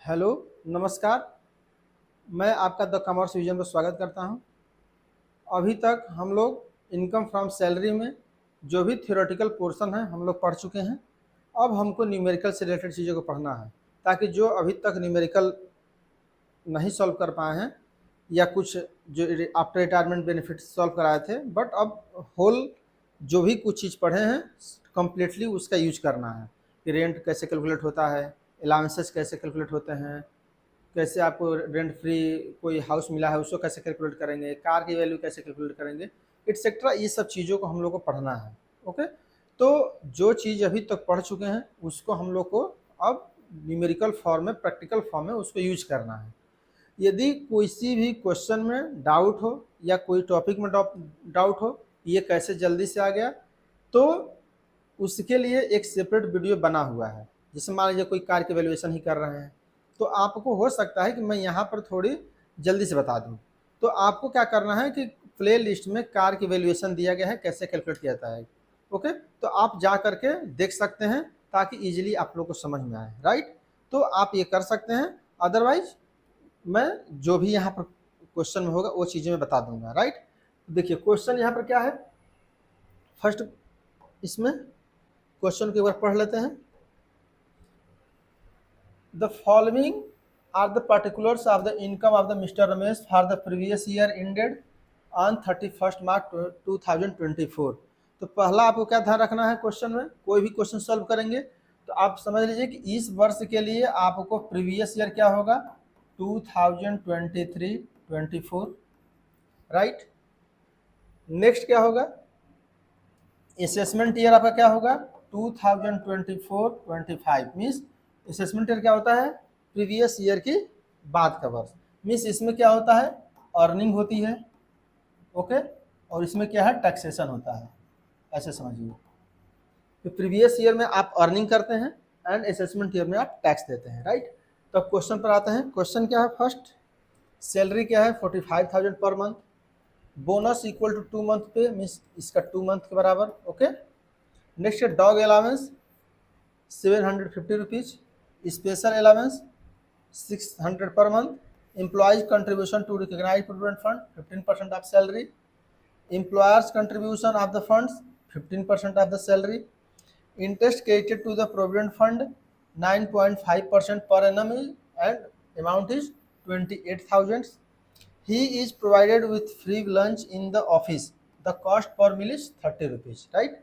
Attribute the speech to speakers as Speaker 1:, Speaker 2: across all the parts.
Speaker 1: Hello, नमस्कार। मैं आपका द कॉमर्स विजन में स्वागत करता हूं। अभी तक हम लोग इनकम फ्रॉम सैलरी में जो भी थ्योरेटिकल पोर्शन है हम लोग पढ़ चुके हैं। अब हमको न्यूमेरिकल से रिलेटेड चीज़ों को पढ़ना है, ताकि जो अभी तक न्यूमेरिकल नहीं सॉल्व कर पाए हैं या कुछ जो आफ्टर रिटायरमेंट बेनिफिट सॉल्व कराए थे, बट अब होल जो भी कुछ चीज़ पढ़े हैं कम्प्लीटली उसका यूज करना है कि रेंट कैसे कैलकुलेट होता है, अलाउंसेस कैसे कैलकुलेट होते हैं, कैसे आपको रेंट फ्री कोई हाउस मिला है उसको कैसे कैलकुलेट करेंगे, कार की वैल्यू कैसे कैलकुलेट करेंगे, एटसेट्रा। ये सब चीज़ों को हम लोग को पढ़ना है। ओके, तो जो चीज़ अभी तक पढ़ चुके हैं उसको हम लोग को अब न्यूमेरिकल फॉर्म में, प्रैक्टिकल फॉर्म में उसको यूज करना है। यदि किसी भी क्वेश्चन में डाउट हो या कोई टॉपिक में डाउट हो, ये कैसे जल्दी से आ गया, तो उसके लिए एक सेपरेट वीडियो बना हुआ है। जैसे मान लीजिए कोई कार की वैल्यूएशन ही कर रहे हैं, तो आपको हो सकता है कि मैं यहाँ पर थोड़ी जल्दी से बता दूँ। तो आपको क्या करना है कि प्ले लिस्ट में कार की वैल्यूएशन दिया गया है, कैसे कैलकुलेट किया जाता है। ओके, तो आप जा करके देख सकते हैं ताकि इजीली आप लोग को समझ में आए। राइट, तो आप ये कर सकते हैं। अदरवाइज मैं जो भी यहाँ पर क्वेश्चन में होगा वो चीज़ें मैं बता दूंगा। राइट, देखिए क्वेश्चन यहाँ पर क्या है। फर्स्ट इसमें क्वेश्चन के ऊपर पढ़ लेते हैं। The following are the particulars of the income of the Mr. Ramesh for the previous year ended on 31st March 2024। तो पहला आपको क्या ध्यान रखना है, क्वेश्चन में कोई भी क्वेश्चन सॉल्व करेंगे तो आप समझ लीजिए कि इस वर्ष के लिए आपको प्रीवियस ईयर क्या होगा, 2023-24। राइट, नेक्स्ट क्या होगा, असेसमेंट ईयर आपका क्या होगा, 2024-25। मीन्स असेसमेंट ईयर क्या होता है, प्रीवियस ईयर की बाद का वर्ष। मीन्स इसमें क्या होता है, अर्निंग होती है। ओके, और इसमें क्या है, टैक्सेशन होता है। ऐसे समझिए, तो प्रीवियस ईयर में आप अर्निंग करते हैं एंड असेसमेंट ईयर में आप टैक्स देते हैं। राइट, तो क्वेश्चन पर आते हैं। क्वेश्चन क्या है, फर्स्ट सैलरी क्या है, 45,000 पर month. Bonus equal to 2 month pay, means इसका 2 मंथ के बराबर। ओके, नेक्स्ट है dog allowance 750 rupees, special allowance 600 per month, employees contribution to recognized provident fund 15% of salary, employers contribution of the funds 15% of the salary, interest credited to the provident fund 9.5% per annum and amount is 28,000. He is provided with free lunch in the office. The cost per meal is 30 rupees. Right,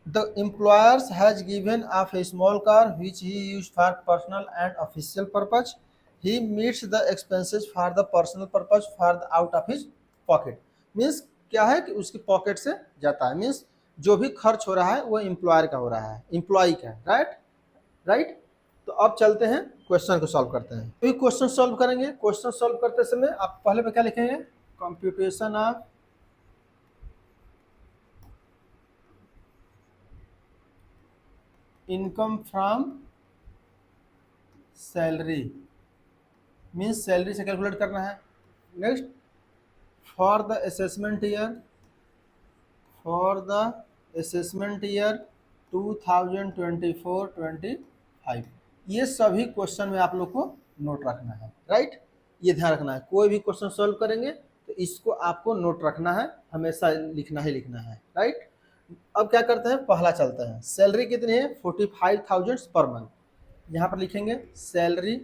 Speaker 1: the employer has given off a small car which he used for personal and official purpose. He meets the expenses for the personal purpose for the out of his pocket. Means क्या है कि उसकी pocket से जाता है। Means जो भी खर्च हो रहा है वो एम्प्लॉयर का हो रहा है, एम्प्लॉय का। Right, right. तो अब चलते हैं क्वेश्चन को सॉल्व करते हैं। तो क्वेश्चन सॉल्व करेंगे। क्वेश्चन सॉल्व करते समय आप पहले पे क्या लिखेंगे, computation of income from salary. Means salary से कैलकुलेट करना है। Next, for the assessment year, for the assessment year 2024-25। ये सभी क्वेश्चन में आप लोग को नोट रखना है। राइट, ये ध्यान रखना है, कोई भी क्वेश्चन सॉल्व करेंगे तो इसको आपको नोट रखना है, हमेशा लिखना ही लिखना है। राइट, अब क्या करते हैं, पहला चलते हैं। सैलरी कितनी है, 45,000 पर मंथ। यहाँ पर लिखेंगे सैलरी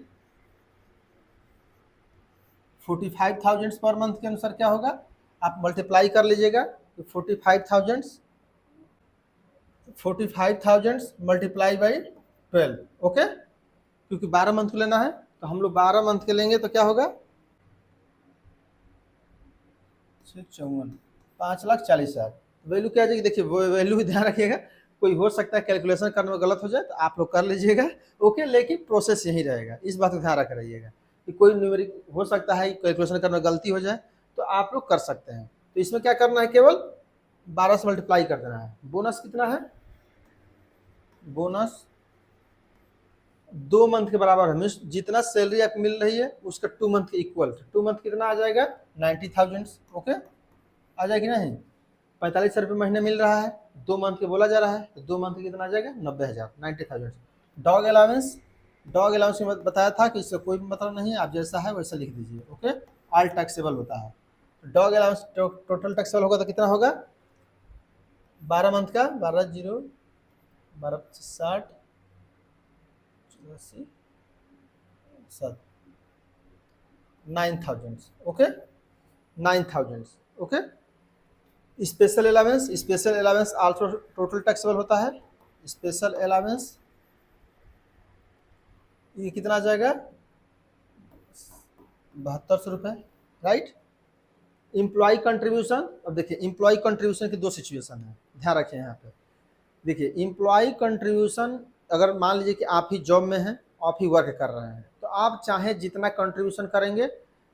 Speaker 1: 45,000 पर मंथ के अनुसार क्या होगा, आप मल्टीप्लाई कर लीजिएगा। तो 45,000 मल्टीप्लाई बाई 12। ओके, क्योंकि 12 मंथ को लेना है तो हम लोग 12 मंथ के लेंगे तो क्या होगा, 54, 5,40,000। वैल्यू क्या आ जाएगी, देखिए वैल्यू भी ध्यान रखिएगा। कोई हो सकता है कैलकुलेशन करने में गलत हो जाए तो आप लोग कर लीजिएगा। ओके, लेकिन प्रोसेस यही रहेगा, इस बात का ध्यान रख रहिएगा कि कोई न्यूमेरिक हो सकता है कैलकुलेशन करने में गलती हो जाए तो आप लोग कर सकते हैं। तो इसमें क्या करना है, केवल 12 से मल्टीप्लाई कर देना है। बोनस कितना है, बोनस 2 मंथ के बराबर है। मीन्स जितना सैलरी आपको मिल रही है उसका 2 मंथ के इक्वल। 2 मंथ कितना आ जाएगा, 90,000। ओके, आ जाएगी नहीं, 45 रुपये महीने मिल रहा है, 2 मंथ के बोला जा रहा है तो 2 मंथ कितना आ जाएगा, 90,000, 90,000। डॉग अलाउंस डॉग अलाउंस में बताया था कि इससे कोई मतलब नहीं है, आप जैसा है वैसा लिख दीजिए। ओके, ऑल टैक्सेबल होता है। डॉग अलाउंस टोटल टैक्सेबल होगा तो कितना होगा, 12 मंथ का 12 12 60 84 7 9,000। Okay, 9,000। Okay, special allowance also total taxable होता है। स्पेशल अलावेंस ये कितना आ जाएगा, 7200 रुपये, राइट। इम्प्लॉय कंट्रीब्यूशन, अब देखिए इम्प्लॉय कंट्रीब्यूशन की दो सिचुएशन है, ध्यान रखें यहाँ पे। देखिए इम्प्लॉय कंट्रीब्यूशन, अगर मान लीजिए कि आप ही जॉब में हैं, आप ही वर्क कर रहे हैं, तो आप चाहे जितना कंट्रीब्यूशन करेंगे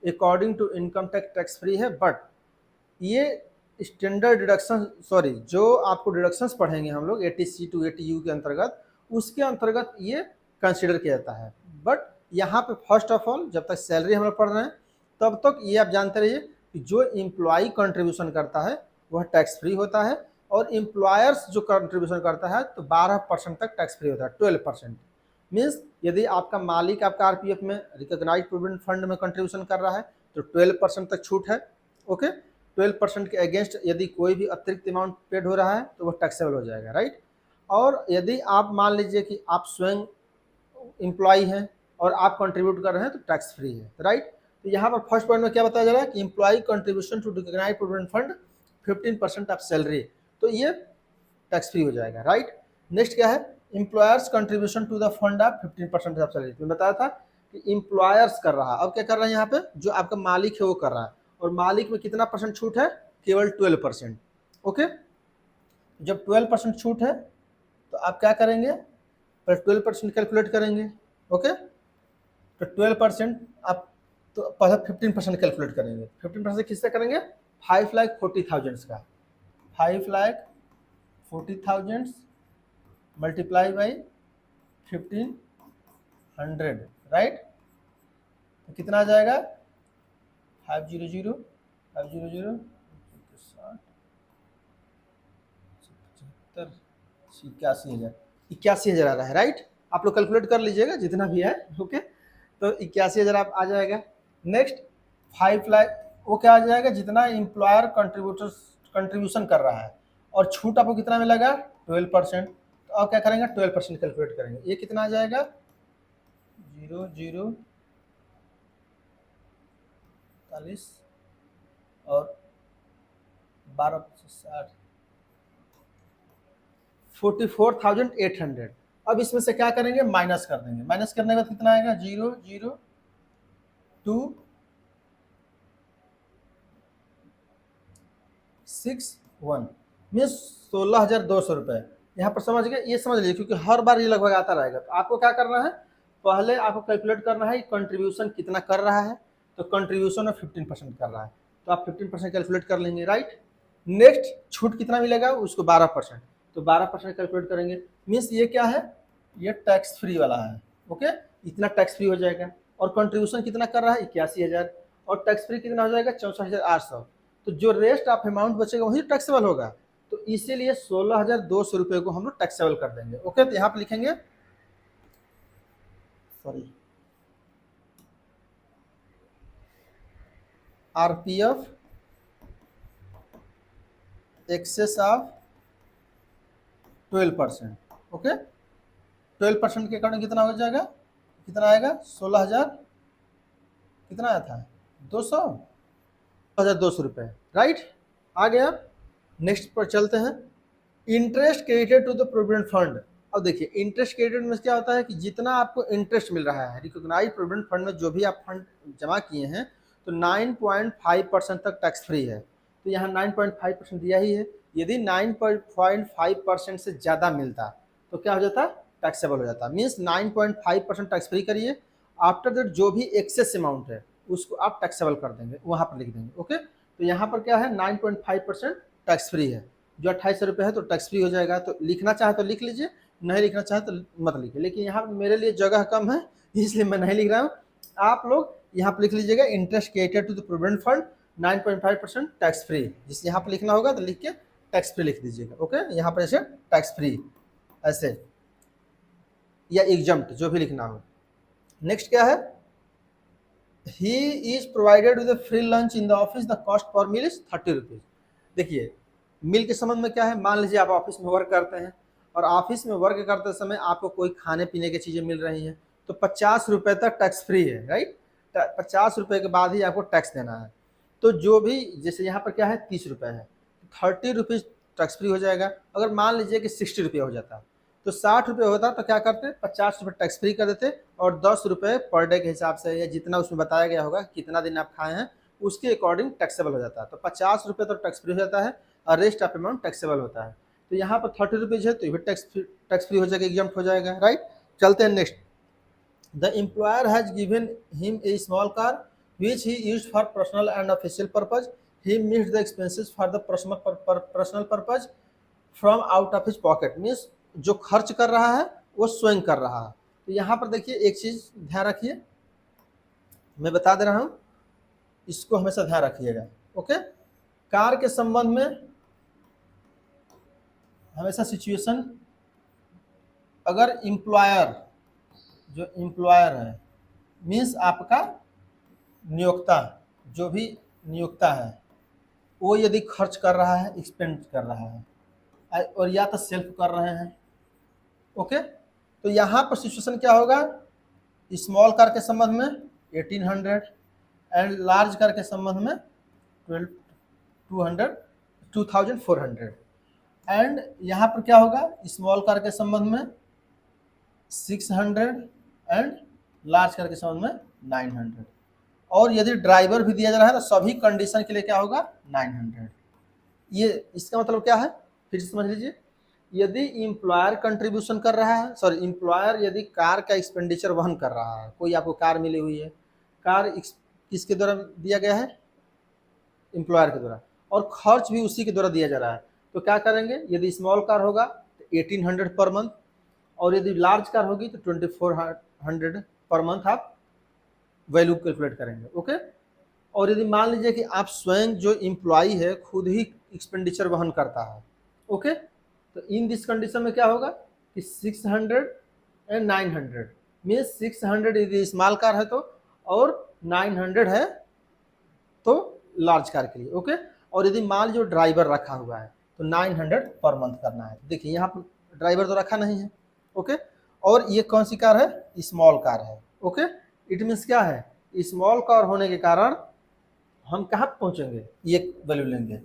Speaker 1: according to income tax free है। बट ये स्टैंडर्ड डिडक्शन, सॉरी, जो आपको डिडक्शंस पढ़ेंगे हम लोग 80C to 80U के अंतर्गत, उसके अंतर्गत ये कंसिडर किया जाता है। बट यहाँ पे फर्स्ट ऑफ ऑल जब तक सैलरी हम लोग पढ़ रहे हैं तब तक ये आप जानते रहिए कि जो एम्प्लॉय कंट्रीब्यूशन करता है वह टैक्स फ्री होता है, और एम्प्लॉयर्स जो कंट्रीब्यूशन करता है तो 12% तक टैक्स फ्री होता है। 12% मीन्स यदि आपका मालिक आपका आरपीएफ में रिकॉग्नाइज्ड प्रोविडेंट फंड में कंट्रीब्यूशन कर रहा है तो 12% तक छूट है। ओके, 12% के अगेंस्ट यदि कोई भी अतिरिक्त अमाउंट पेड हो रहा है तो वह टैक्सेबल हो जाएगा, राइट। और यदि आप मान लीजिए कि आप स्वयं एम्प्लॉय हैं और आप कंट्रीब्यूट कर रहे हैं तो टैक्स फ्री है, राइट। तो यहाँ पर फर्स्ट पॉइंट में क्या बताया जा रहा है कि employ contribution to recognised provident fund 15% of salary, तो ये टैक्स फ्री हो जाएगा, राइट। नेक्स्ट क्या है, employers contribution to the fund of 15% of salary. मैं बताया था कि एम्प्लॉयर्स कर रहा है, अब क्या कर रहा है यहाँ पे, जो आपका मालिक है वो कर रहा है, और मालिक में कितना परसेंट छूट है, केवल 12%। ओके, जब 12% छूट है तो आप क्या करेंगे, पर 12% कैलकुलेट करेंगे। ओके, तो 12% आप तो पहले 15% कैलकुलेट करेंगे। 15% किससे करेंगे, 5,40,000 का, 5,40,000 मल्टीप्लाई बाई 1500, राइट। तो कितना आ जाएगा, 500 500 81,000 आ रहा है, राइट। आप लोग कैलकुलेट कर लीजिएगा जितना भी है। ओके, तो 81,000 आप आ जाएगा। नेक्स्ट 5 लाख वो क्या आ जाएगा, जितना एम्प्लॉयर कंट्रीब्यूशन कर रहा है, और छूट आपको कितना मिलेगा, 12%। तो आप क्या करेंगे, 12% कैलकुलेट करेंगे, ये कितना आ जाएगा, 0,040 और 12 44,800। अब इसमें से क्या करेंगे, माइनस कर देंगे। माइनस करने के बाद कितना आएगा, 0,0,261 मीन्स 16,200 रुपये। यहाँ पर समझ गए, ये समझ लीजिए, क्योंकि हर बार ये लगभग आता रहेगा। तो आपको क्या करना है, पहले आपको कैलकुलेट करना है कंट्रीब्यूशन कितना कर रहा है, तो कंट्रीब्यूशन में 15% कर रहा है, तो आप 15% कैलकुलेट कर लेंगे, राइट। नेक्स्ट छूट कितना मिलेगा, उसको 12%, तो 12% कैलकुलेट करेंगे। मीन्स ये क्या है, ये टैक्स फ्री वाला है। ओके, इतना टैक्स फ्री हो जाएगा, और कंट्रीब्यूशन कितना कर रहा है, 81,000, और टैक्स फ्री कितना हो जाएगा, 64,800। तो जो रेस्ट ऑफ अमाउंट बचेगा वही टैक्सेबल होगा, तो इसीलिए 16,200 रुपये को हम लोग टैक्सेबल कर देंगे। ओके, तो यहाँ पे लिखेंगे, sorry, RPF excess of 12%। Okay, 12% के कारण कितना हो जाएगा, कितना आएगा, 16,000 कितना आया था, 200 रुपये, राइट। आ गया। नेक्स्ट पर चलते हैं, interest credited to the provident fund. अब देखिए इंटरेस्ट क्रेडिटेड में क्या होता है कि जितना आपको इंटरेस्ट मिल रहा है रिकॉग्नाइज्ड प्रोविडेंट फंड में, जो भी आप फंड जमा किए हैं, तो 9.5% तक टैक्स फ्री है। तो यहाँ 9.5% दिया ही है। यदि 9.5% से ज़्यादा मिलता तो क्या हो जाता, टैक्सेबल हो जाता। मीन्स 9.5% टैक्स फ्री करिए, आफ्टर दैट जो भी एक्सेस अमाउंट है उसको आप टैक्सेबल कर देंगे, वहाँ पर लिख देंगे। ओके, तो यहाँ पर क्या है, 9.5% टैक्स फ्री है। जो 2800 रुपये है तो टैक्स फ्री हो जाएगा। तो लिखना चाहे तो लिख लीजिए, नहीं लिखना चाहे तो मत लिखिए। लेकिन यहाँ मेरे लिए जगह कम है इसलिए मैं नहीं लिख रहा हूँ। आप लोग यहाँ पर लिख लीजिएगा, interest credited to the provident fund 9.5% tax free. जिस यहाँ पर लिखना होगा तो लिख के टैक्स फ्री लिख दीजिएगा। ओके, यहाँ पर ऐसे टैक्स फ्री ऐसे, या एग्जम्प्ट जो भी लिखना हो। नेक्स्ट क्या है, he is provided with free lunch in the office, the cost per meal is 30 rupees. देखिए मील के संबंध में क्या है, मान लीजिए आप ऑफिस में वर्क करते हैं और ऑफिस में वर्क करते समय आपको कोई खाने पीने की चीज़ें मिल रही हैं तो 50 रुपये तक टैक्स फ्री है, राइट। 50 रुपये के बाद ही आपको टैक्स देना है। तो जो भी, जैसे यहाँ पर क्या है 30 रुपये है, 30 रुपीज़ टैक्स फ्री हो जाएगा। अगर मान लीजिए कि 60 रुपये हो जाता तो 60 रुपये होता तो क्या करते, 50 रुपये टैक्स फ्री कर देते और 10 रुपये पर डे के हिसाब से या जितना उसमें बताया गया होगा कितना दिन आप खाए हैं उसके अकॉर्डिंग टैक्सेबल हो जाता है। तो 50 रुपये तो टैक्स फ्री हो जाता है और रेस्ट ऑफ अमाउंट टैक्सेबल होता है। तो यहाँ पर 30 रुपीज़ है तो ये टैक्स फ्री हो जाएगा, एग्जम्प्ट हो जाएगा, राइट। चलते हैं next. The employer has given him a small car which he used for personal and official purpose, he missed the expenses for the personal purpose from out of his pocket. Means जो खर्च कर रहा है वो स्वयं कर रहा है। तो यहाँ पर देखिए एक चीज़ ध्यान रखिए, मैं बता दे रहा हूँ, इसको हमेशा ध्यान रखिएगा, ओके। कार के संबंध में हमेशा सिचुएशन, अगर एम्प्लॉयर, जो एम्प्लॉयर है मीन्स आपका नियोक्ता, जो भी नियोक्ता है वो यदि खर्च कर रहा है, एक्सपेंड कर रहा है और या तो सेल्फ कर रहे हैं, ओके। तो यहाँ पर सिचुएशन क्या होगा, स्मॉल कार के संबंध में 1800 एंड लार्ज कार के संबंध में 2400 एंड यहाँ पर क्या होगा, स्मॉल कार के संबंध में 600 एंड लार्ज कार के संबंध में 900। और यदि ड्राइवर भी दिया जा रहा है तो सभी कंडीशन के लिए क्या होगा 900। ये इसका मतलब क्या है, फिर से समझ लीजिए। यदि एम्प्लॉयर कंट्रीब्यूशन कर रहा है, सॉरी एम्प्लॉयर यदि कार का एक्सपेंडिचर वहन कर रहा है, कोई आपको कार मिली हुई है, कार किसके द्वारा दिया गया है, एम्प्लॉयर के द्वारा, और खर्च भी उसी के द्वारा दिया जा रहा है, तो क्या करेंगे, यदि स्मॉल कार होगा तो 1800 पर मंथ और यदि लार्ज कार होगी तो 2400 पर मंथ आप वैल्यू कैलकुलेट करेंगे, ओके। और यदि मान लीजिए कि आप स्वयं जो एम्प्लॉई है खुद ही एक्सपेंडिचर वहन करता है, ओके, तो इन दिस कंडीशन में क्या होगा कि 600 एंड 900 मीन्स 600 यदि स्मॉल कार है तो और 900 है तो लार्ज कार के लिए, ओके। और यदि मान लीजिए ड्राइवर रखा हुआ है तो 900 पर मंथ करना है। देखिए यहाँ पर ड्राइवर तो रखा नहीं है, ओके। और ये कौन सी कार है, स्मॉल कार है, ओके। इट मीन्स क्या है, स्मॉल कार होने के कारण हम कहाँ पहुँचेंगे, ये वैल्यू लेंगे।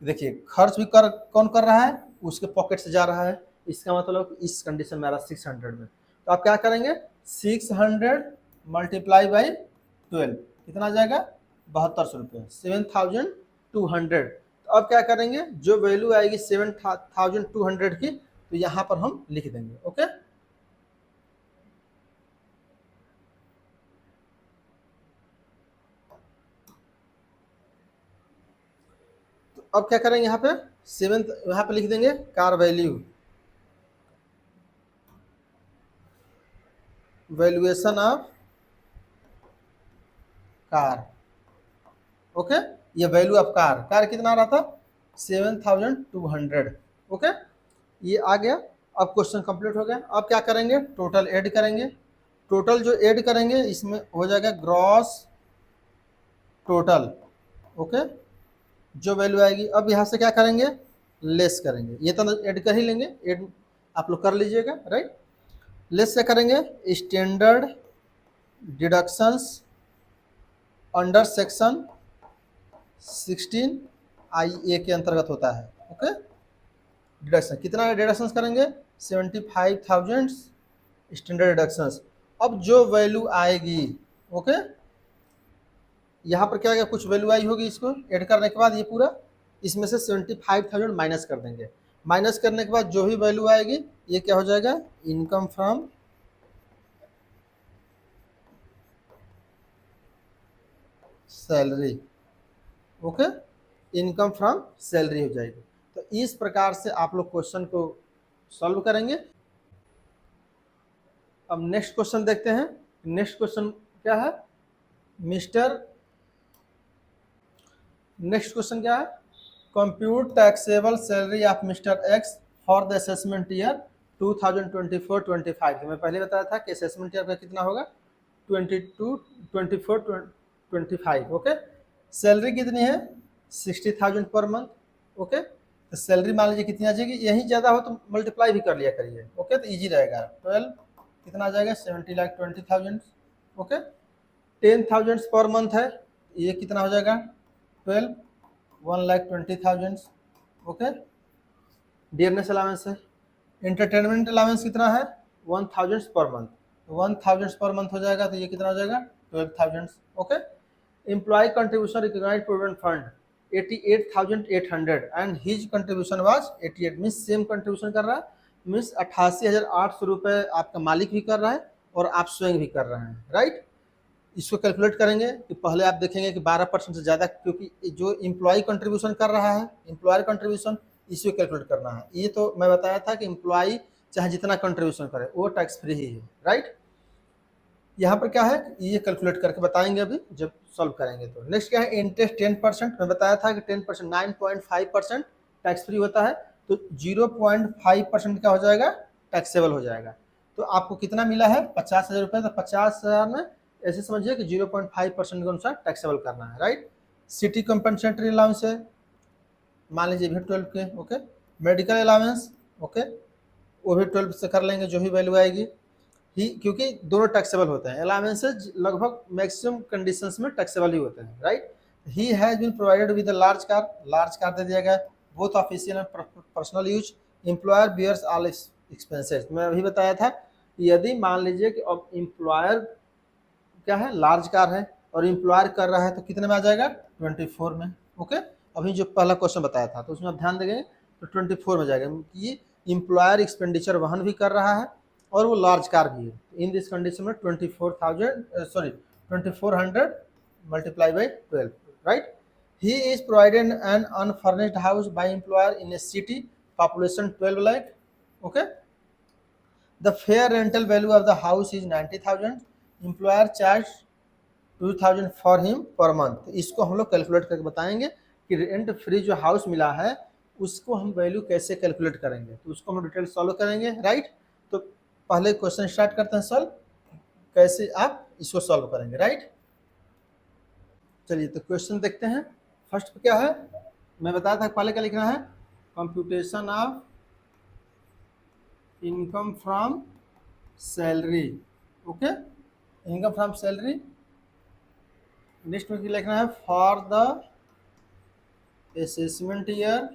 Speaker 1: देखिए खर्च भी कौन कर रहा है, उसके पॉकेट से जा रहा है, इसका मतलब इस कंडीशन में आ रहा है 600 में। तो आप क्या करेंगे, 600 मल्टीप्लाई बाई 12 कितना आ जाएगा 7200 रुपये, 7200। तो अब क्या करेंगे, जो वैल्यू आएगी 7200 की तो यहाँ पर हम लिख देंगे, ओके। तो अब क्या करेंगे, यहाँ पे यहाँ पे लिख देंगे car value, valuation of car, okay. ये वैल्यू ऑफ कार कितना आ रहा था 7200, ओके। ये आ गया। अब क्वेश्चन कंप्लीट हो गया। अब क्या करेंगे, टोटल ऐड करेंगे। टोटल जो ऐड करेंगे इसमें हो जाएगा ग्रॉस टोटल, ओके, जो वैल्यू आएगी। अब यहाँ से क्या करेंगे, लेस करेंगे, ये तो ऐड कर ही लेंगे, ऐड आप लोग कर लीजिएगा, राइट। लेस से करेंगे standard deductions under section 16IA के अंतर्गत होता है, ओके। डिडक्शन कितना डिडक्शंस करेंगे 75,000 स्टैंडर्ड डिडक्शंस। अब जो वैल्यू आएगी, ओके, यहाँ पर क्या आएगा, कुछ वैल्यू आई होगी, इसको ऐड करने के बाद ये पूरा इसमें से 75,000 माइनस कर देंगे। माइनस करने के बाद जो भी वैल्यू आएगी ये क्या हो जाएगा, income from salary, okay, income from salary हो जाएगी। तो इस प्रकार से आप लोग क्वेश्चन को सॉल्व करेंगे। अब नेक्स्ट क्वेश्चन देखते हैं। नेक्स्ट क्वेश्चन क्या है, नेक्स्ट क्वेश्चन क्या है, compute taxable salary of mister x for the assessment year 2024-25। मैं पहले बताया था कि असेसमेंट ईयर का कितना होगा 22, 24, 25। ओके, सैलरी कितनी है 60,000 पर मंथ। ओके, तो सैलरी मान लीजिए कितनी आ जाएगी, यहीं ज़्यादा हो तो मल्टीप्लाई भी कर लिया करिए। ओके, तो ईजी रहेगा। 12 कितना आ जाएगा 70,20,000। ओके, 10,000 पर मंथ है, ये कितना हो जाएगा 12 1,20,000। ओके, डियरनेस अलाउंस है। एंटरटेनमेंट अलाउंस कितना है 1,000 पर मंथ, 1,000 पर मंथ हो जाएगा, तो ये कितना हो जाएगा 12,000। Okay, employ contribution recognised provident fund 88,800 and his contribution was 88, means same contribution कर रहा है, मीन्स 88,800 रुपये आपका मालिक भी कर रहा है और आप स्वयं भी कर रहे हैं, राइट। इसको कैलकुलेट करेंगे कि पहले आप देखेंगे कि 12% से ज़्यादा, क्योंकि जो एम्प्लॉय कंट्रीब्यूशन कर रहा है, एम्प्लॉयर कंट्रीब्यूशन, इसको कैलकुलेट करना है। ये तो मैं बताया था कि एम्प्लॉय चाहे जितना कंट्रीब्यूशन करे वो टैक्स फ्री ही है, राइट। यहाँ पर क्या है ये कैलकुलेट करके बताएंगे अभी जब सॉल्व करेंगे। तो नेक्स्ट क्या है इंटरेस्ट 10%, मैं बताया था कि 10% 9.5% टैक्स फ्री होता है, तो 0.5% क्या हो जाएगा टैक्सेबल हो जाएगा। तो आपको कितना मिला है 50,000 रुपये, तो 50,000 में ऐसे समझिए कि 0.5% के अनुसार टैक्सेबल करना है, राइट। सिटी कंपनसेटरी अलाउंस है, मान लीजिए भी 12 के। ओके, मेडिकल अलाउंस, ओके, वो भी 12 से कर लेंगे जो भी वैल्यू आएगी ही, क्योंकि दोनों टैक्सेबल होते हैं। अलाउंसेज लगभग मैक्सिमम कंडीशंस में टैक्सेबल ही होते हैं, right. He has been provided with a large car दे दिया गया, both official and personal use. Employer bears all expenses, मैं अभी बताया था यदि मान लीजिए कि अब एम्प्लॉयर क्या है लार्ज कार है और एम्प्लॉयर कर रहा है तो कितने में आ जाएगा 24 में। ओके, अभी जो पहला क्वेश्चन बताया था तो उसमें आप ध्यान देंगे तो 24 में जाएगा कि एम्प्लॉयर एक्सपेंडिचर वहन भी कर रहा है और वो लार्ज कार भी है। इन दिस कंडीशन में 2400 multiply by 12, right. He is provided N unfurnished house by employer in A city population 12 lakh. Okay, the fair rental value of the house is 90,000, employer charge 2,000 for him per month. इसको हम लोग calculate करके बताएंगे कि rent free जो house मिला है उसको हम वैल्यू कैसे कैलकुलेट करेंगे, तो उसको हम डिटेल सॉल्व करेंगे, राइट। तो पहले क्वेश्चन स्टार्ट करते हैं सॉल्व, कैसे आप इसको सॉल्व करेंगे, राइट। चलिए तो क्वेश्चन देखते हैं। फर्स्ट क्या है मैं बताया था पहले क्या लिखना है, computation of income from salary. Okay, income from salary. Next में लिखना है फॉर द असेसमेंट ईयर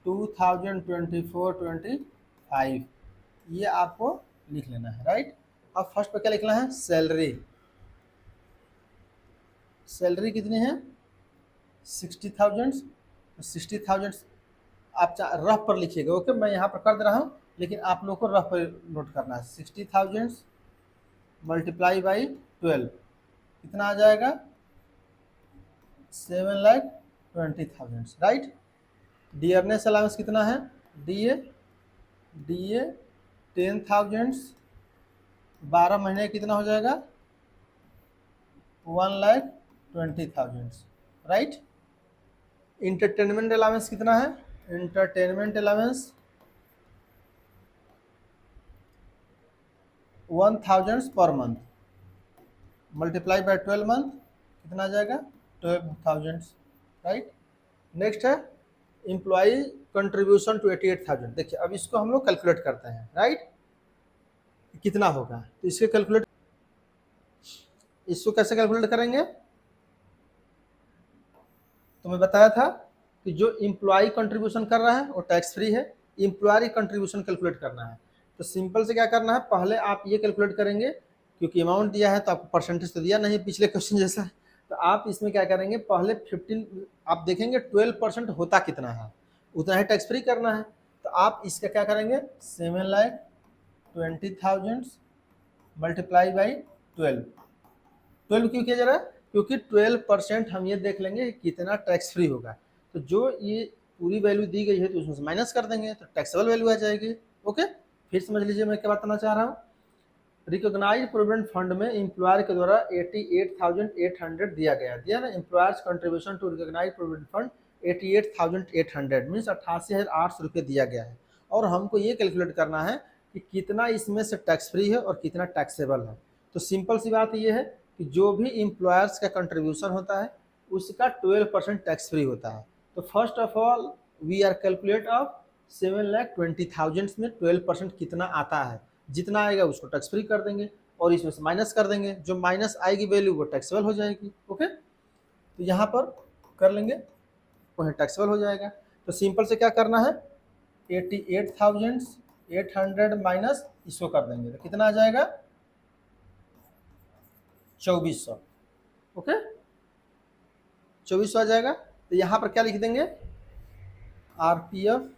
Speaker 1: 2024-25, ये आपको लिख लेना है, राइट। अब फर्स्ट पे क्या लिखना है सैलरी। सैलरी कितनी है 60,000, 60,000 आप रफ पर लिखिएगा। ओके, मैं यहाँ पर कर दे रहा हूँ लेकिन आप लोग को रफ पर नोट करना है। 60,000 मल्टीप्लाई बाई 12 कितना आ जाएगा 7,20,000, राइट। डियरनेस अलाउंस कितना है DA 10,000 12 महीने कितना हो जाएगा 1,20,000, राइट। इंटरटेनमेंट अलाउंस कितना है, entertainment allowance 1,000 per month multiply by 12 month कितना आ जाएगा 12,000, राइट। नेक्स्ट है एम्प्लॉय कंट्रीब्यूशन टू 88,000। देखिए अब इसको हम लोग कैलकुलेट करते हैं, राइट, कितना होगा। तो इसके कैलकुलेट इसको कैसे कैलकुलेट करेंगे, तो मैं बताया था कि जो एम्प्लॉय कंट्रीब्यूशन कर रहा है वो टैक्स फ्री है, एम्प्लॉयर कंट्रीब्यूशन कैलकुलेट करना है। तो सिंपल से क्या करना है पहले आप ये कैलकुलेट करेंगे, क्योंकि अमाउंट दिया है तो आपको परसेंटेज तो दिया नहीं पिछले क्वेश्चन जैसा, तो आप इसमें क्या करेंगे पहले 15 आप देखेंगे 12% होता कितना है उतना ही टैक्स फ्री करना है। तो आप इसका क्या करेंगे 7,20,000 मल्टीप्लाई बाई 12 क्यों किया जा रहा है, क्योंकि 12% हम ये देख लेंगे कितना टैक्स फ्री होगा। तो जो ये पूरी वैल्यू दी गई है तो उसमें से माइनस कर देंगे तो टैक्सेबल वैल्यू आ जाएगी। ओके, फिर समझ लीजिए मैं क्या बताना चाह रहा हूँ। रिकॉग्नाइज्ड प्रोविडेंट फंड में एम्प्लॉयर के द्वारा 88,800 दिया गया ना, employers contribution to recognised provident fund 88,800 means 88,800 रुपये दिया गया है। और हमको ये कैलकुलेट करना है कि कितना इसमें से टैक्स फ्री है और कितना टैक्सेबल है। तो सिंपल सी बात ये है कि जो भी एम्प्लॉयर्स का कंट्रीब्यूशन होता है उसका 12% टैक्स फ्री होता है। तो first of all we are calculate of 7,20,000 में 12% कितना आता है, जितना आएगा उसको टैक्स फ्री कर देंगे और इसमें से माइनस कर देंगे, जो माइनस आएगी वैल्यू वो टैक्सेबल हो जाएगी। ओके, तो यहाँ पर कर लेंगे वही टैक्सेबल हो जाएगा। तो सिंपल से क्या करना है, 88,800 माइनस इसको कर देंगे तो कितना आ जाएगा 2400। ओके, 2400 आ जाएगा। तो यहाँ पर क्या लिख देंगे, आरपीएफ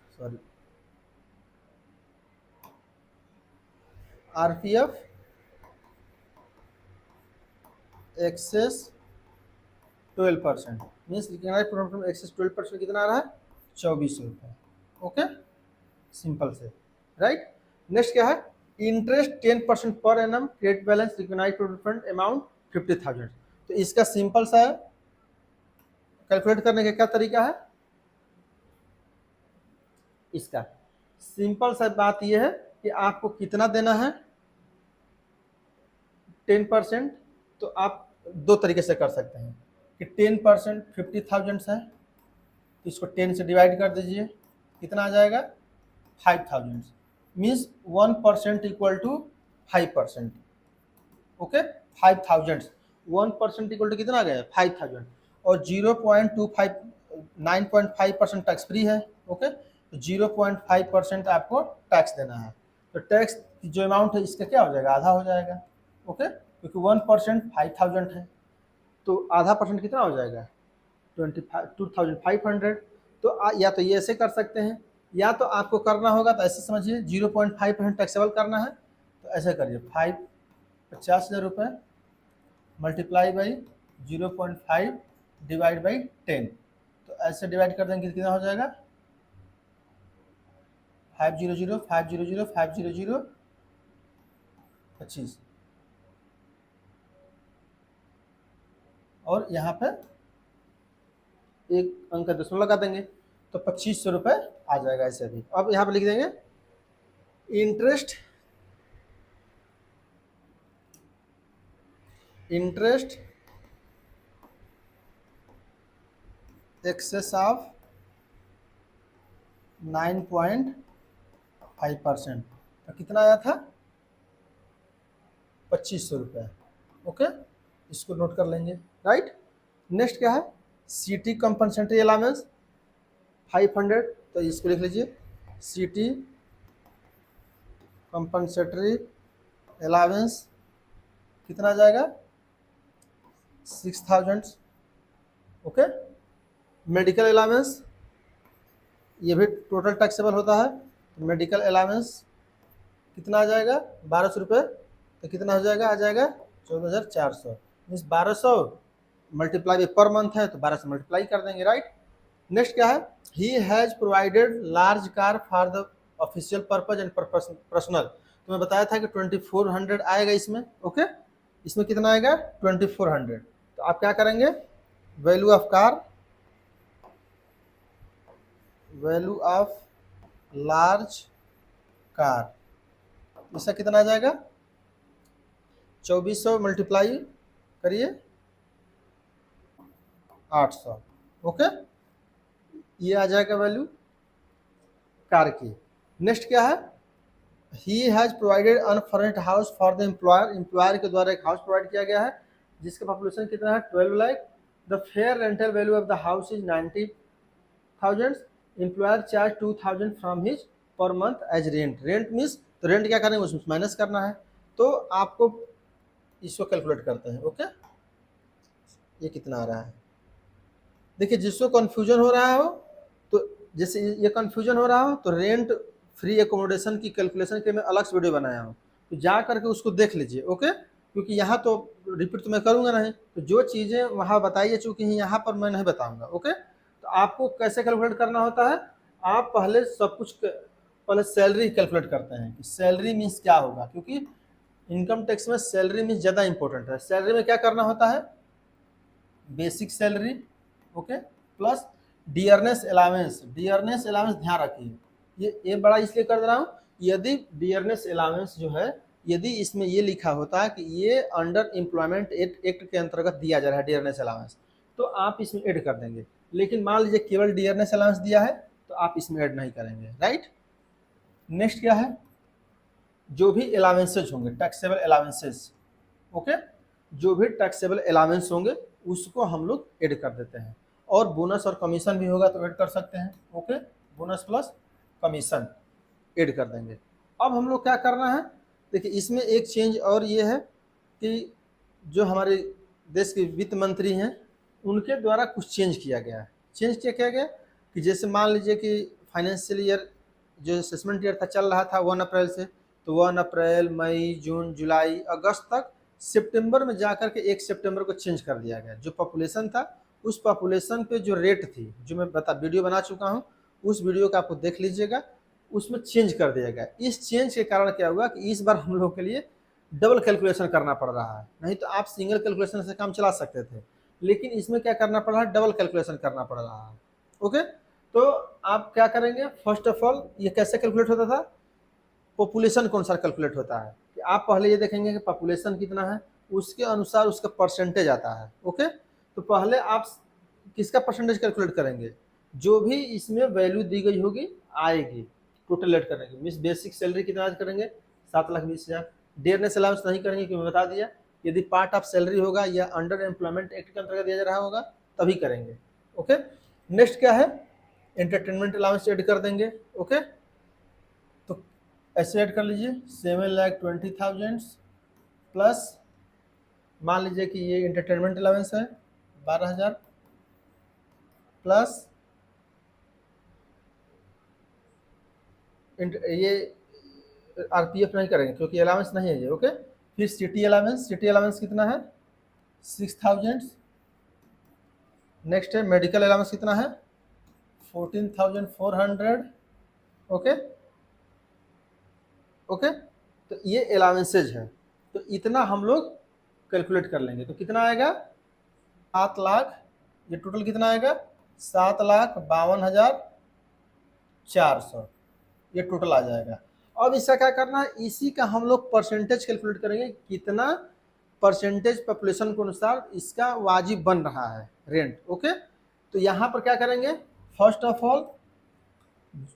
Speaker 1: एक्सेस 12%, मीन्स एक्सेस 12% कितना आ रहा है 2400 रुपये। ओके, सिंपल से, राइट। नेक्स्ट क्या है, interest 10% per annum, credit balance recognised provident fund amount 50,000। तो इसका सिंपल सा कैलकुलेट करने का क्या तरीका है, इसका सिंपल सा बात यह है कि आपको कितना देना है 10%। तो आप दो तरीके से कर सकते हैं कि 10% 50,000 है तो इसको 10 से डिवाइड कर दीजिए, कितना आ जाएगा 5,000, means 1% equal to 5%। Okay, 5,000 1% equal to कितना आ गया 5,000 और 0.25 9.5% टैक्स फ्री है। ओके, तो 0.5% आपको टैक्स देना है। तो टैक्स जो अमाउंट है इसका क्या हो जाएगा, आधा हो जाएगा। ओके, क्योंकि 1% 5,000 है तो आधा परसेंट कितना हो जाएगा 2,500। तो या तो ये ऐसे कर सकते हैं, या तो आपको करना होगा तो ऐसे समझिए 0.5% टैक्सेबल करना है तो ऐसे करिए 50,000 रुपये मल्टीप्लाई बाई 0.5 डिवाइड बाई 10। तो ऐसे डिवाइड कर देंगे कितना हो जाएगा 500 500 500 25 और यहाँ पे एक अंक दशमलव लगा देंगे तो 2,500 रुपये आ जाएगा ऐसे भी। अब यहाँ पे लिख देंगे इंटरेस्ट एक्सेस ऑफ 9.5%, तो कितना आया था 2,500 रुपये। ओके, इसको नोट कर लेंगे, राइट। नेक्स्ट क्या है, सिटी कंपनसेटरी अलाउंस 500, तो इसको लिख लीजिए सिटी कंपनसेटरी अलाउंस कितना आ जाएगा 6,000। ओके, मेडिकल अलाउंस ये भी टोटल टैक्सेबल होता है, तो मेडिकल अलाउंस कितना आ जाएगा 1,200 रुपये, तो कितना हो जाएगा, आ जाएगा 14,400, मीन्स 1,200 मल्टीप्लाई पर मंथ है तो 12 मल्टीप्लाई कर देंगे, राइट। नेक्स्ट क्या है, he has provided large car for the official purpose and personal. तो मैं बताया था कि 2,400 आएगा इसमें। ओके, इसमें कितना आएगा 2,400। तो आप क्या करेंगे, value of car, value of large car, इसका कितना आ जाएगा 2,400 मल्टीप्लाई करिए 800। ओके, ये आ जाएगा वैल्यू कार की। नेक्स्ट क्या है, he has provided unfurnished house for the employer, employer के द्वारा एक हाउस प्रोवाइड किया गया है जिसका पॉपुलेशन कितना है 12 lakh. The fair rental value of the house is 90,000। Employer charge 2,000 from his per month as rent. Rent means तो रेंट क्या करेंगे उसमें माइनस करना है, तो आपको इसको कैलकुलेट करते हैं। ओके, ये कितना आ रहा है, देखिए जिसको कन्फ्यूजन हो रहा हो, तो जैसे ये कन्फ्यूजन हो रहा हो तो रेंट फ्री एकोमोडेशन की कैलकुलेशन के मैं अलग से वीडियो बनाया हूँ, तो जा करके उसको देख लीजिए। ओके, क्योंकि यहाँ तो रिपीट तो मैं करूँगा नहीं, तो जो चीज़ें वहाँ बताई चुकी हैं यहाँ पर मैं नहीं बताऊँगा। ओके, तो आपको कैसे कैलकुलेट करना होता है, आप पहले सब कुछ पहले सैलरी कैलकुलेट करते हैं कि सैलरी मीन्स क्या होगा, क्योंकि इनकम टैक्स में सैलरी मीन्स ज़्यादा इंपॉर्टेंट है। सैलरी में क्या करना होता है, basic salary, okay, plus dearness allowance. Dearness allowance ध्यान रखिए, ये बड़ा इसलिए कर रहा हूँ, यदि डियरनेस अलाउंस जो है यदि इसमें ये लिखा होता है कि ये अंडर एम्प्लॉयमेंट एक्ट के अंतर्गत दिया जा रहा है डियरनेस अलाउंस, तो आप इसमें ऐड कर देंगे। लेकिन मान लीजिए केवल डियरनेस अलाउंस दिया है तो आप इसमें ऐड नहीं करेंगे, राइट। नेक्स्ट क्या है, जो भी अलाउंसेज होंगे, टैक्सेबल अलाउंसेस, ओके, जो भी टैक्सेबल अलाउंस होंगे उसको हम लोग ऐड कर देते हैं। और बोनस और कमीशन भी होगा तो ऐड कर सकते हैं, okay, bonus plus commission add कर देंगे। अब हम लोग क्या करना है, देखिए इसमें एक चेंज और ये है कि जो हमारे देश के वित्त मंत्री हैं उनके द्वारा कुछ चेंज किया गया है। चेंज क्या किया गया कि जैसे मान लीजिए कि फाइनेंशियल ईयर जो असेसमेंट ईयर था चल रहा था 1 अप्रैल से, तो 1 अप्रैल, मई, जून, जुलाई, अगस्त तक, सितंबर में जाकर के 1 सितंबर को चेंज कर दिया गया। जो पॉपुलेशन था उस पॉपुलेशन पे जो रेट थी, जो मैं वीडियो बना चुका हूँ, उस वीडियो का आपको देख लीजिएगा, उसमें चेंज कर दिया गया। इस चेंज के कारण क्या हुआ कि इस बार हम लोगों के लिए डबल कैलकुलेशन करना पड़ रहा है। नहीं तो आप सिंगल कैलकुलेशन से काम चला सकते थे, लेकिन इसमें क्या करना पड़ रहा है, डबल कैलकुलेशन करना पड़ रहा है, ओके। तो आप क्या करेंगे, फर्स्ट ऑफ ऑल ये कैसे कैलकुलेट होता था, पॉपुलेशन के अनुसार कैलकुलेट होता है कि आप पहले ये देखेंगे कि पॉपुलेशन कितना है, उसके अनुसार उसका परसेंटेज आता है, ओके। तो पहले आप किसका परसेंटेज कैलकुलेट करेंगे, जो भी इसमें वैल्यू दी गई होगी आएगी, टोटल ऐड करेंगे। मीन्स बेसिक सैलरी कितना ऐड करेंगे, 7,20,000। डियरनेस अलाउंस नहीं करेंगे क्योंकि मैं बता दिया, यदि पार्ट ऑफ सैलरी होगा या अंडर एम्प्लॉयमेंट एक्ट के अंतर्गत दिया जा रहा होगा तभी करेंगे, ओके। नेक्स्ट क्या है, एंटरटेनमेंट अलाउंस ऐड कर देंगे, ओके। तो ऐसे ऐड कर लीजिए 7,20,000 प्लस, मान लीजिए कि ये एंटरटेनमेंट अलाउंस है 12,000 प्लस ये आरपीएफ नहीं करेंगे क्योंकि अलाउंस नहीं है ये, ओके। फिर सिटी अलाउंस कितना है 6,000। नेक्स्ट है मेडिकल अलाउंस कितना है 14,400, ओके ओके। तो ये अलाउंसेज है, तो इतना हम लोग कैलकुलेट कर लेंगे। तो कितना आएगा 7 लाख, ये टोटल कितना आएगा 7,52,400, ये टोटल आ जाएगा। अब इसका क्या करना है, इसी का हम लोग परसेंटेज कैलकुलेट करेंगे, कितना परसेंटेज पॉपुलेशन के अनुसार इसका वाजिब बन रहा है रेंट, ओके। तो यहाँ पर क्या करेंगे, फर्स्ट ऑफ ऑल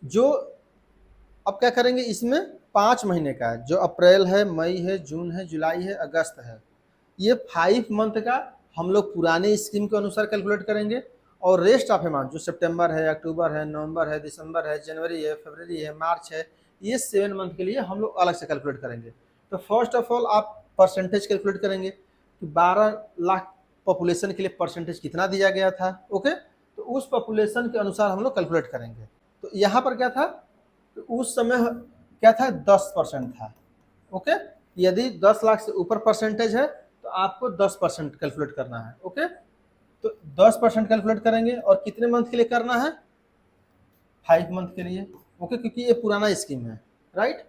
Speaker 1: जो अब क्या करेंगे, इसमें 5 महीने का है, जो अप्रैल है, मई है, जून है, जुलाई है, अगस्त है, ये 5 मंथ का हम लोग पुराने स्कीम के अनुसार कैलकुलेट करेंगे। और रेस्ट ऑफ अमाउंट जो सितंबर है, अक्टूबर है, नवंबर है, दिसंबर है, जनवरी है, फरवरी है, मार्च है, ये 7 मंथ के लिए हम लोग अलग से कैलकुलेट करेंगे। तो फर्स्ट ऑफ ऑल आप परसेंटेज कैलकुलेट करेंगे कि 12 लाख पॉपुलेशन के लिए परसेंटेज कितना दिया गया था, ओके। तो उस पॉपुलेशन के अनुसार हम लोग कैलकुलेट करेंगे। तो यहाँ पर क्या था, तो उस समय क्या था 10% था, ओके। यदि 10 लाख से ऊपर परसेंटेज है तो आपको 10% कैलकुलेट करना है, ओके। तो 10% कैलकुलेट करेंगे और कितने मंथ के लिए करना है 5 मंथ के लिए, ओके, क्योंकि ये पुराना स्कीम है, राइट।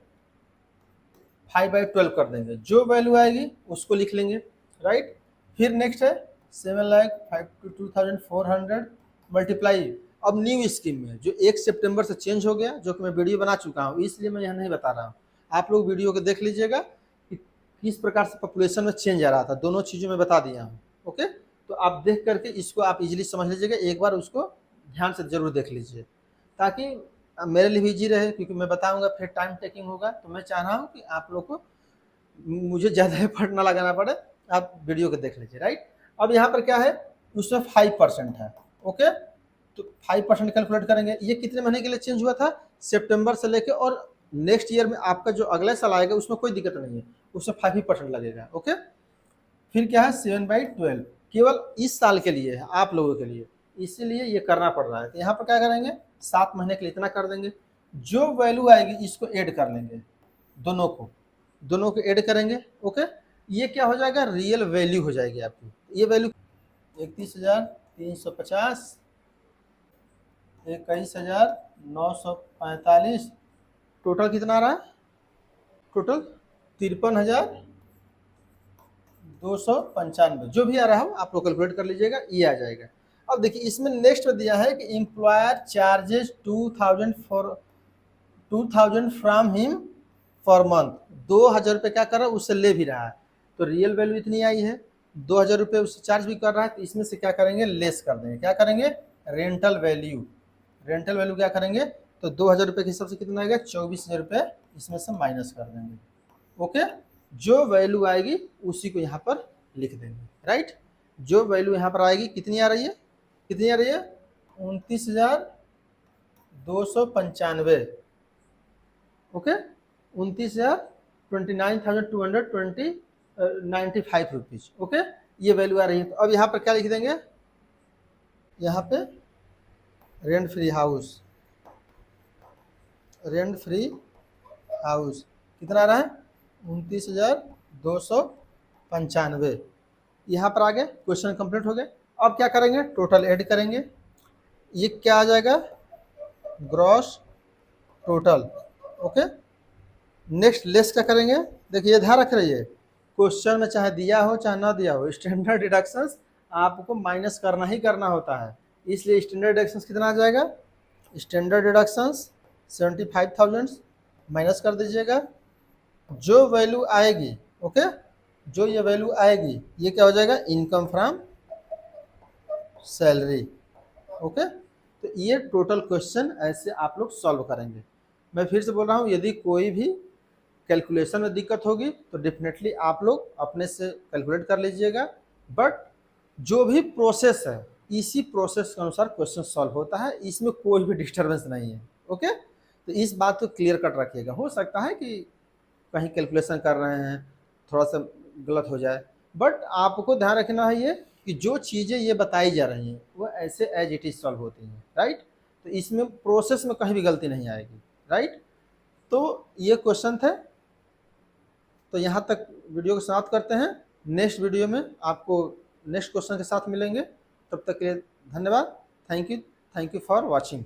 Speaker 1: 5/12 कर देंगे, जो वैल्यू आएगी उसको लिख लेंगे, राइट। फिर नेक्स्ट है 7,52,400 मल्टीप्लाई। अब न्यू स्कीम में जो 1 सितंबर से चेंज हो गया, जो कि मैं वीडियो बना चुका हूँ, इसलिए मैं यहाँ नहीं बता रहा हूँ, आप लोग वीडियो को देख लीजिएगा कि किस प्रकार से पॉपुलेशन में चेंज आ रहा था, दोनों चीज़ों में बता दिया हूँ, ओके। तो आप देख करके इसको आप इजीली समझ लीजिएगा, एक बार उसको ध्यान से जरूर देख लीजिए ताकि मेरे लिए भी इजी रहे, क्योंकि मैं बताऊंगा फिर टाइम टेकिंग होगा। तो मैं चाह रहा हूँ कि आप लोग को मुझे ज़्यादा एफर्ट ना लगाना पड़े, आप वीडियो को देख लीजिए, राइट। अब यहाँ पर क्या है, उसमें 5% है, ओके। तो 5% कैलकुलेट करेंगे। ये कितने महीने के लिए चेंज हुआ था, सितंबर से लेके, और नेक्स्ट ईयर में आपका जो अगले साल आएगा उसमें कोई दिक्कत नहीं है, उसमें 5% लगेगा, ओके। फिर क्या है 7/12 केवल इस साल के लिए है, आप लोगों के लिए, इसीलिए ये करना पड़ रहा है। तो यहाँ पर क्या करेंगे 7 महीने के लिए इतना कर देंगे, जो वैल्यू आएगी इसको ऐड कर लेंगे, दोनों को ऐड करेंगे, ओके। ये क्या हो जाएगा, रियल वैल्यू हो जाएगी आपकी। ये वैल्यू 31,350, 21,945, टोटल कितना आ रहा है, टोटल 53,295, जो भी आ रहा हो आप लोग कैलकुलेट कर लीजिएगा, ये आ जाएगा। अब देखिए इसमें नेक्स्ट में दिया है कि employer charges 2,000 from him for month. 2000 रुपये क्या कर रहा है, उससे ले भी रहा है, तो रियल वैल्यू इतनी आई है। 2000 रुपये उससे चार्ज भी कर रहा है, तो इसमें से क्या करेंगे, लेस कर देंगे। क्या करेंगे, रेंटल वैल्यू। रेंटल वैल्यू क्या करेंगे, तो 2000 रुपये के हिसाब से कितना आएगा, 24,000 रुपये इसमें से माइनस कर देंगे। ओके, जो वैल्यू आएगी उसी को यहाँ पर लिख देंगे, राइट। जो वैल्यू यहाँ पर आएगी कितनी आ रही है, कितनी आ रही है, 29,295। Okay, 29,29,295 rupees. ओके, ये वैल्यू आ रही है। तो अब यहाँ पर क्या लिख देंगे, यहाँ पे rent free house. Rent free house कितना आ रहा है, 29,295। यहाँ पर आ गए, क्वेश्चन कंप्लीट हो गए। अब क्या करेंगे, टोटल ऐड करेंगे। ये क्या आ जाएगा, gross total. Okay, next less क्या करेंगे, देखिए ध्यान रख रहिए, क्वेश्चन में चाहे दिया हो चाहे ना दिया हो, स्टैंडर्ड डिडक्शंस आपको माइनस करना ही करना होता है। इसलिए स्टैंडर्ड डिडक्शंस कितना आ जाएगा, स्टैंडर्ड डिडक्शंस 75,000 माइनस कर दीजिएगा। जो वैल्यू आएगी, ओके, जो ये वैल्यू आएगी ये क्या हो जाएगा, इनकम फ्रॉम सैलरी। ओके, तो ये टोटल क्वेश्चन ऐसे आप लोग सॉल्व करेंगे। मैं फिर से बोल रहा हूँ, यदि कोई भी कैलकुलेशन में दिक्कत होगी तो डेफिनेटली आप लोग अपने से कैलकुलेट कर लीजिएगा, बट जो भी प्रोसेस है इसी प्रोसेस के अनुसार क्वेश्चन सॉल्व होता है, इसमें कोई भी डिस्टर्बेंस नहीं है। ओके, तो इस बात को क्लियर कट रखिएगा। हो सकता है कि कहीं कैलकुलेशन कर रहे हैं थोड़ा सा गलत हो जाए, बट आपको ध्यान रखना है ये कि जो चीज़ें ये बताई जा रही हैं वो ऐसे एज इट इज सॉल्व होती हैं, राइट। तो इसमें प्रोसेस में कहीं भी गलती नहीं आएगी, राइट। तो ये क्वेश्चन थे, तो यहाँ तक वीडियो को समाप्त करते हैं। नेक्स्ट वीडियो में आपको नेक्स्ट क्वेश्चन के साथ मिलेंगे, तब तक के लिए धन्यवाद। Thank you for watching.